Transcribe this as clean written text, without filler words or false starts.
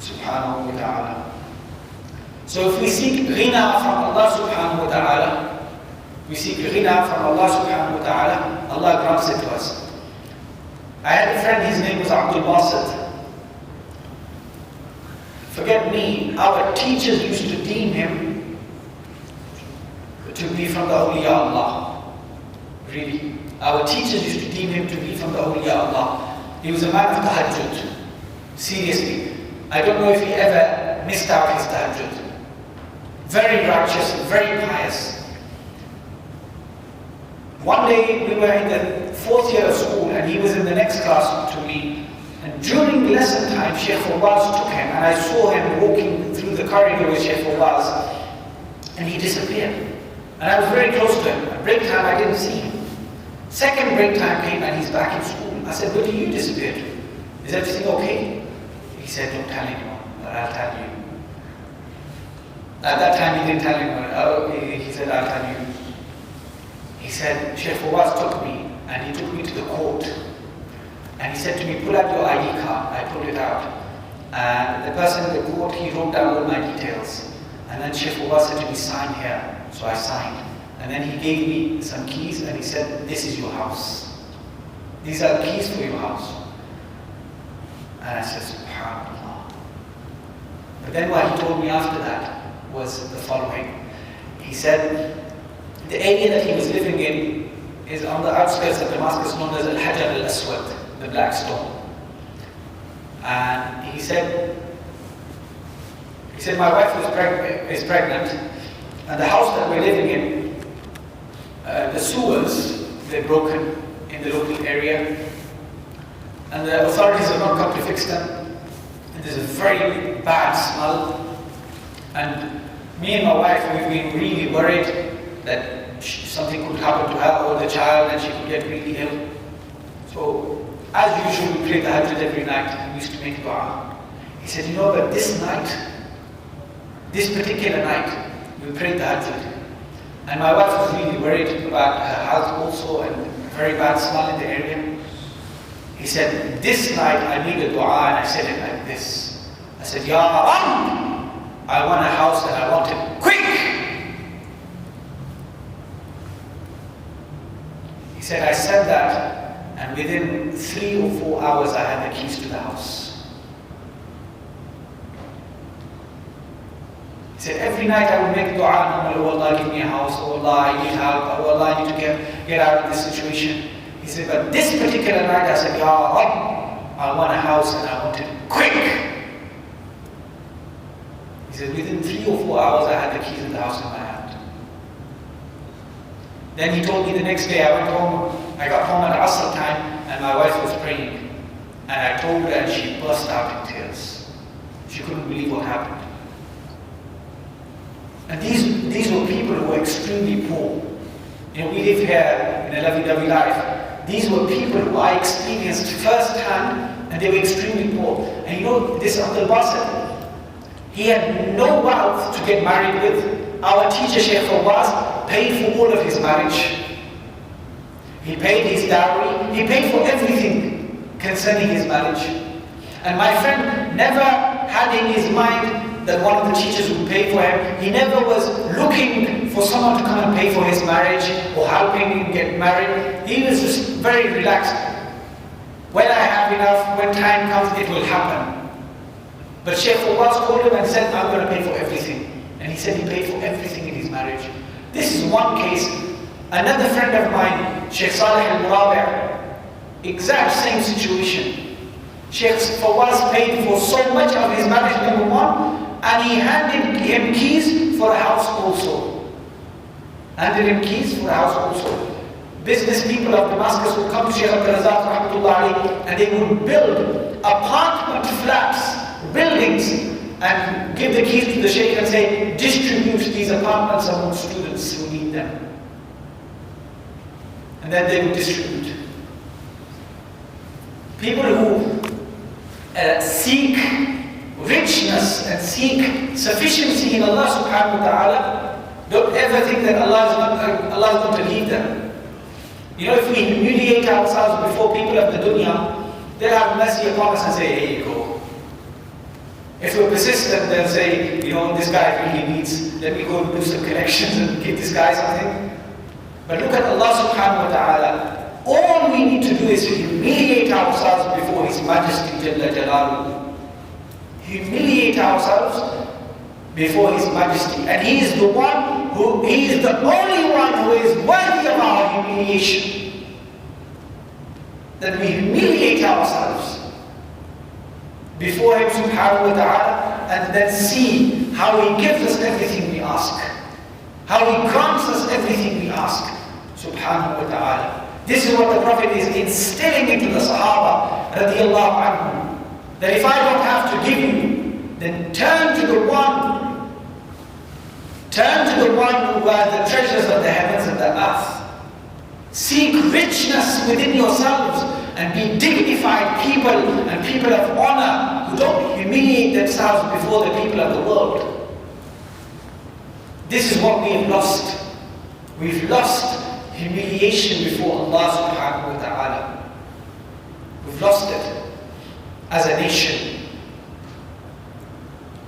subhanahu wa ta'ala. So if we seek ghina from Allah subhanahu wa ta'ala, we seek ghina from Allah subhanahu wa ta'ala, Allah grants it to us. I had a friend, his name was Abdul Basit. Forget me, our teachers used to deem him to be from the awliya Allah. Really. Our teachers used to deem him to be from the awliya Allah. He was a man of tahajjud. Seriously. I don't know if he ever missed out his tahajjud. Very righteous, very pious. One day we were in the 4th year of school and he was in the next class to me. And during lesson time, Shaykh Fawaz took him and I saw him walking through the corridor with Shaykh Fawaz and he disappeared. And I was very close to him. At break time, I didn't see him. Second break time came and he's back in school. I said, where did you disappear to? Is everything okay? He said, don't tell anyone, but I'll tell you. At that time, he didn't tell anyone. He said, I'll tell you. He said, Shaykh Fawaz took me and he took me to the court. And he said to me, pull out your ID card. I pulled it out. And the person in the court, he wrote down all my details. And then Shaykh Fawaz said to me, sign here. So I signed. And then he gave me some keys and he said, this is your house. These are the keys for your house. And I said, subhanAllah. But then what he told me after that was the following. He said, the area that he was living in is on the outskirts of Damascus known as al-Hajar al-Aswad, the black stone. And he said, my wife is pregnant, and the house that we're living in, the sewers, they're broken in the local area, and the authorities have not come to fix them, and there's a very bad smell. And me and my wife, we've been really worried that something could happen to her or the child and she could get really ill. So, as usual, we prayed the tahajjud every night and we used to make dua. He said, you know, but this night, this particular night, we prayed the tahajjud. And my wife was really worried about her health also and very bad smell in the area. He said, this night I made a dua and I said it like this. I said, Ya Rabb, I want a house and I want it quick. He said, I said that, and within 3 or 4 hours I had the keys to the house. He said, every night I would make dua, oh Allah, give me a house, oh Allah, I need help, oh Allah, I need to get out of this situation. He said, but this particular night I said, Ya Rabb, I want a house and I want it quick. He said, within 3 or 4 hours I had the keys of the house in my hand. Then he told me the next day I went home, I got home at Asr time and my wife was praying. And I told her and she burst out in tears. She couldn't believe what happened. And these were people who were extremely poor. You know, we live here in a lovey-dovey life. These were people who I experienced firsthand and they were extremely poor. And you know, this Abdul Basit, he had no wealth to get married with. Our teacher Shaykh Fawaz paid for all of his marriage. He paid his dowry, he paid for everything concerning his marriage. And my friend never had in his mind that one of the teachers would pay for him. He never was looking for someone to come and pay for his marriage or helping him get married. He was just very relaxed. When I have enough, when time comes, it will happen. But Shaykh Fawaz called him and said, I'm going to pay for everything. And he said he paid for everything in his marriage. This is one case. Another friend of mine, Shaykh Salih al-Rabi', exact same situation. Shaykh Fawaz paid for so much of his marriage, number one, and he handed him keys for a house also. Handed him keys for a house also. Business people of Damascus would come to Shaykh al-Razak rahmatullahi and they would build apartment flats, buildings, and give the keys to the Shaykh and say, distribute these apartments among students who need them. And then they would distribute. People who seek richness and seek sufficiency in Allah subhanahu wa ta'ala, don't ever think that Allah is going to leave them. You know, if we humiliate ourselves before people of the dunya, they'll have mercy upon us and say, here you go. If we're persistent, they'll say, this guy really needs, let me go and do some collections and give this guy something. But look at Allah subhanahu wa ta'ala. All we need to do is humiliate ourselves before His Majesty Jalla Jalaluhu. Humiliate ourselves before His Majesty. And He is the only one who is worthy of our humiliation. That we humiliate ourselves before Him subhanahu wa ta'ala, and then see how He gives us everything we ask. How He grants us everything we ask, subhanahu wa ta'ala. This is what the Prophet is instilling into the Sahaba, radiyallahu anhum. That if I don't have to give you, then turn to the one who has the treasures of the heavens and the earth. Seek richness within yourselves and be dignified people and people of honor who don't humiliate themselves before the people of the world. This is what we have lost. We've lost humiliation before Allah subhanahu wa ta'ala. We've lost it as a nation.